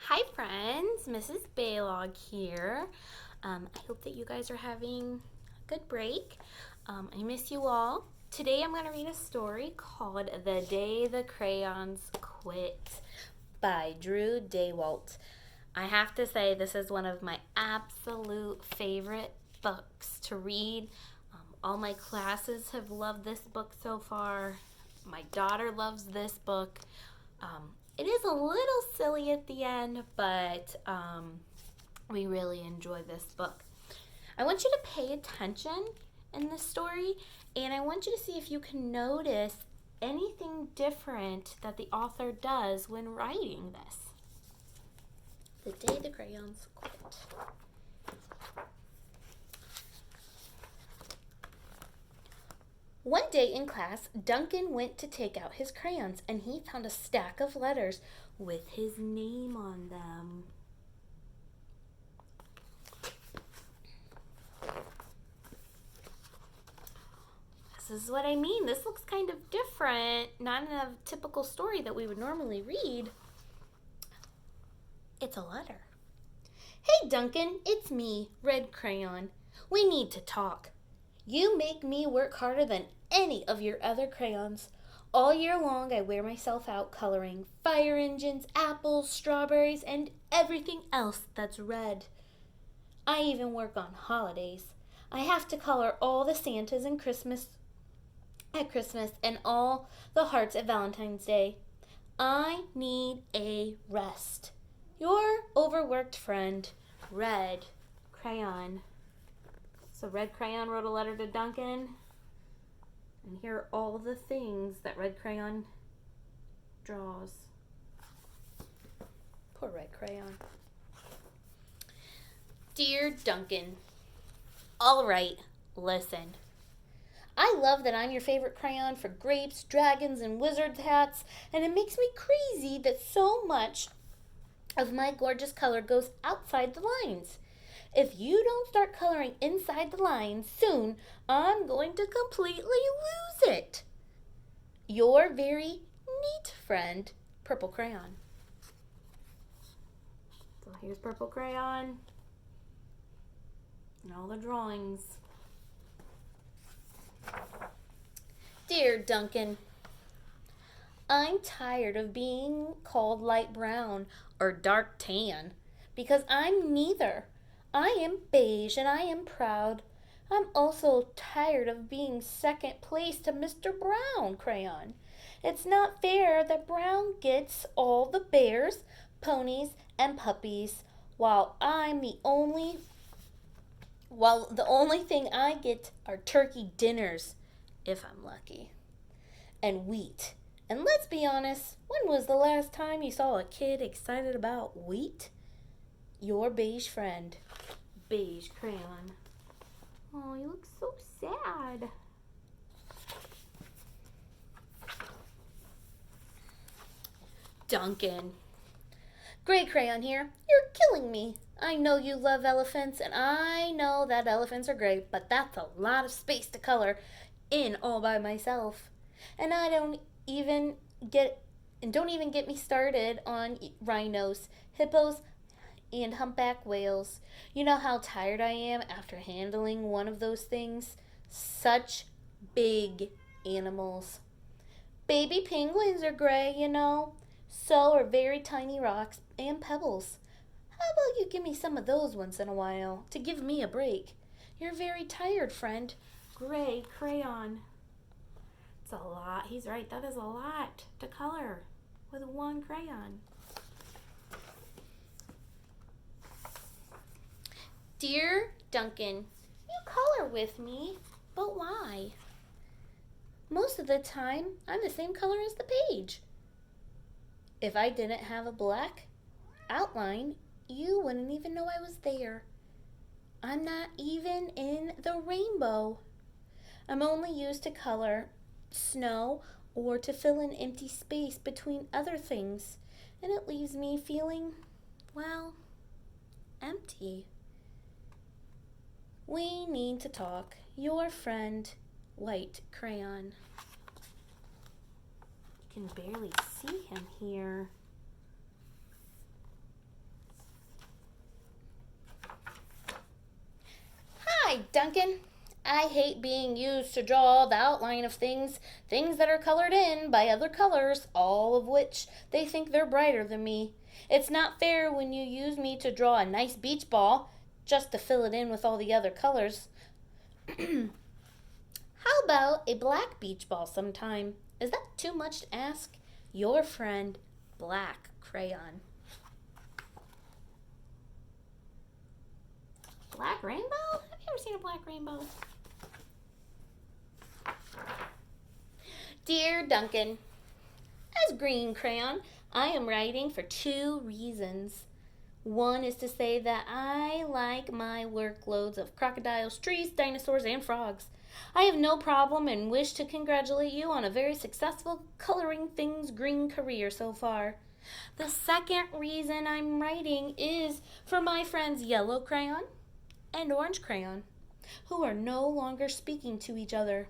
Hi friends, Mrs. Baylog here. I hope that you guys are having a good break. I miss you all. Today I'm going to read a story called The Day the Crayons Quit by Drew Daywalt. I have to say this is one of my absolute favorite books to read. All my classes have loved this book so far. My daughter loves this book. It is a little silly at the end, but we really enjoy this book. I want you to pay attention in this story, and I want you to see if you can notice anything different that the author does when writing this. The Day the Crayons Quit. One day in class, Duncan went to take out his crayons and he found a stack of letters with his name on them. This is what I mean. This looks kind of different, not in a typical story that we would normally read. It's a letter. Hey, Duncan, it's me, Red Crayon. We need to talk. You make me work harder than any of your other crayons. All year long, I wear myself out coloring fire engines, apples, strawberries, and everything else that's red. I even work on holidays. I have to color all the Santas and at Christmas and all the hearts at Valentine's Day. I need a rest. Your overworked friend, Red Crayon. So Red Crayon wrote a letter to Duncan, and here are all the things that Red Crayon draws. Poor Red Crayon. Dear Duncan, all right, listen. I love that I'm your favorite crayon for grapes, dragons, and wizard's hats, and it makes me crazy that so much of my gorgeous color goes outside the lines. If you don't start coloring inside the lines soon, I'm going to completely lose it. Your very neat friend, Purple Crayon. So here's Purple Crayon and all the drawings. Dear Duncan, I'm tired of being called light brown or dark tan because I'm neither. I am beige and I am proud. I'm also tired of being second place to Mr. Brown Crayon. It's not fair that Brown gets all the bears, ponies, and puppies, while the only thing I get are turkey dinners, if I'm lucky, and wheat. And let's be honest, when was the last time you saw a kid excited about wheat? Your beige friend, Beige Crayon. Oh, you look so sad. Duncan. Gray Crayon here. You're killing me. I know you love elephants, and I know that elephants are great, but that's a lot of space to color in all by myself. And don't even get me started on rhinos, hippos, and humpback whales. You know how tired I am after handling one of those things? Such big animals. Baby penguins are gray, you know. So are very tiny rocks and pebbles. How about you give me some of those once in a while to give me a break? You're very tired, friend. Gray Crayon. It's a lot. He's right. That is a lot to color with one crayon. Dear Duncan, you color with me, but why? Most of the time, I'm the same color as the page. If I didn't have a black outline, you wouldn't even know I was there. I'm not even in the rainbow. I'm only used to color snow or to fill in empty space between other things, and it leaves me feeling, well, empty. We need to talk. Your friend, White Crayon. You can barely see him here. Duncan. I hate being used to draw the outline of things that are colored in by other colors, all of which they think they're brighter than me. It's not fair when you use me to draw a nice beach ball just to fill it in with all the other colors. How about a black beach ball sometime? Is that too much to ask? Your friend, Black Crayon. Black rainbow? Have you ever seen a black rainbow? Dear Duncan, as Green Crayon, I am writing for 2 reasons. One is to say that I like my workloads of crocodiles, trees, dinosaurs, and frogs. I have no problem and wish to congratulate you on a very successful coloring things green career so far. The second reason I'm writing is for my friends Yellow Crayon and Orange Crayon, who are no longer speaking to each other.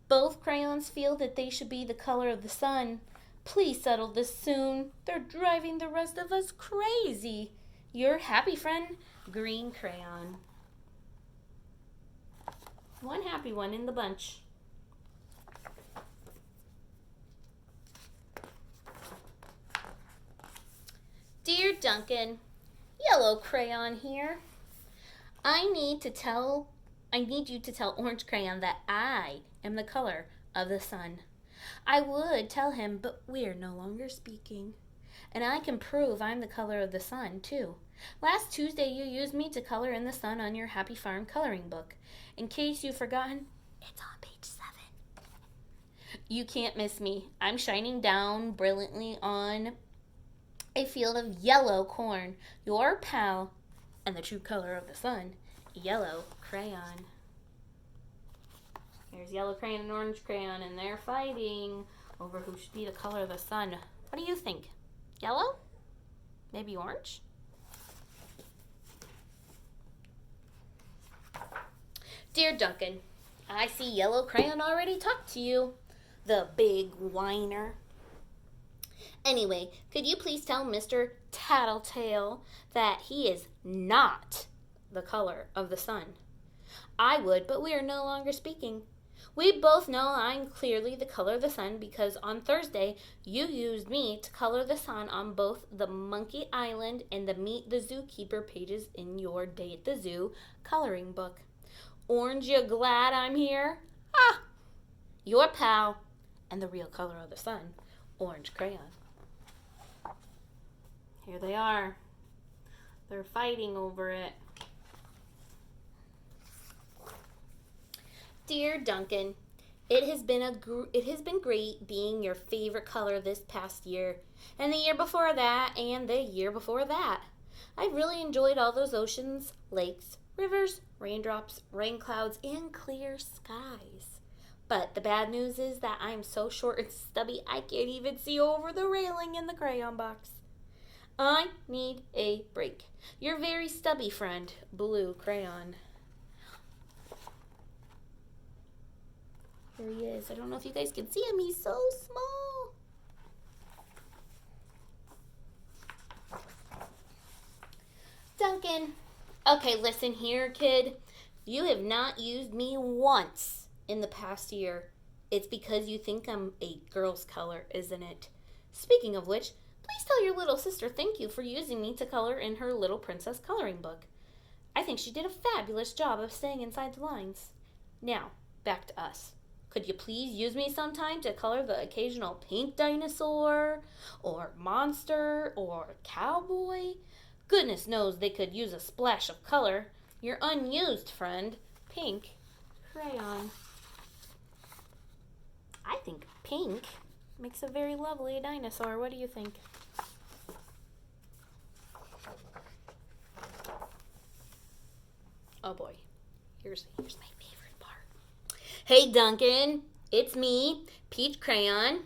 Both crayons feel that they should be the color of the sun. Please settle this soon. They're driving the rest of us crazy. Your happy friend, Green Crayon. One happy one in the bunch. Dear Duncan, Yellow Crayon here. I need you to tell Orange Crayon that I am the color of the sun. I would tell him, but we're no longer speaking. And I can prove I'm the color of the sun, too. Last Tuesday, you used me to color in the sun on your Happy Farm coloring book. In case you've forgotten, it's on page 7. You can't miss me. I'm shining down brilliantly on a field of yellow corn. Your pal and the true color of the sun, Yellow Crayon. Here's Yellow Crayon and Orange Crayon, and they're fighting over who should be the color of the sun. What do you think? Yellow? Maybe orange? Dear Duncan, I see Yellow Crayon already talked to you. The big whiner. Anyway, could you please tell Mr. Tattletale that he is not the color of the sun? I would, but we are no longer speaking. We both know I'm clearly the color of the sun because on Thursday you used me to color the sun on both the Monkey Island and the Meet the Zookeeper pages in your Day at the Zoo coloring book. Orange, you glad I'm here? Ah! Your pal and the real color of the sun, Orange Crayon. Here they are. They're fighting over it. Dear Duncan, it has been great being your favorite color this past year, and the year before that, and the year before that. I've really enjoyed all those oceans, lakes, rivers, raindrops, rain clouds, and clear skies. But the bad news is that I'm so short and stubby I can't even see over the railing in the crayon box. I need a break. Your very stubby friend, Blue Crayon. Here he is. I don't know if you guys can see him. He's so small. Duncan. Okay, listen here, kid. You have not used me once in the past year. It's because you think I'm a girl's color, isn't it? Speaking of which, please tell your little sister thank you for using me to color in her Little Princess coloring book. I think she did a fabulous job of staying inside the lines. Now, back to us. Could you please use me sometime to color the occasional pink dinosaur, or monster, or cowboy? Goodness knows they could use a splash of color. Your unused friend, Pink Crayon. I think pink makes a very lovely dinosaur. What do you think? Oh boy, here's my favorite part. Hey Duncan, it's me, Peach Crayon.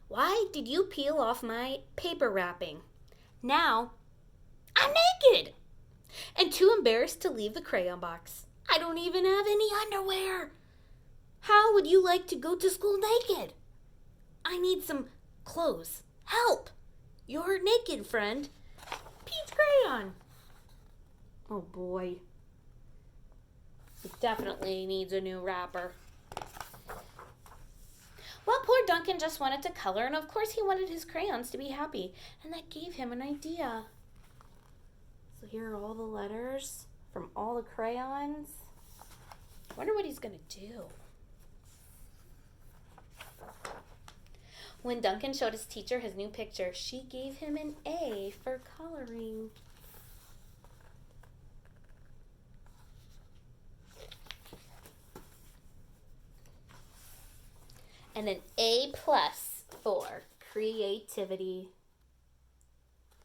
Why did you peel off my paper wrapping? Now, I'm naked and too embarrassed to leave the crayon box. I don't even have any underwear. How would you like to go to school naked? I need some clothes. Help! Your naked friend, Peach Crayon. Oh boy. It definitely needs a new wrapper. Well, poor Duncan just wanted to color, and of course he wanted his crayons to be happy, and that gave him an idea. So here are all the letters from all the crayons. I wonder what he's going to do. When Duncan showed his teacher his new picture, she gave him an A for coloring. And an A+ for creativity.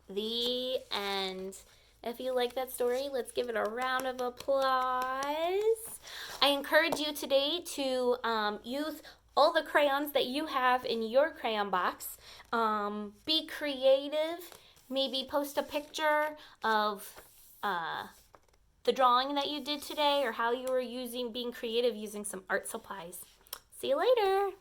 The end. If you like that story, let's give it a round of applause. I encourage you today to use all the crayons that you have in your crayon box. Be creative. Maybe post a picture of the drawing that you did today, or how you were being creative using some art supplies. See you later.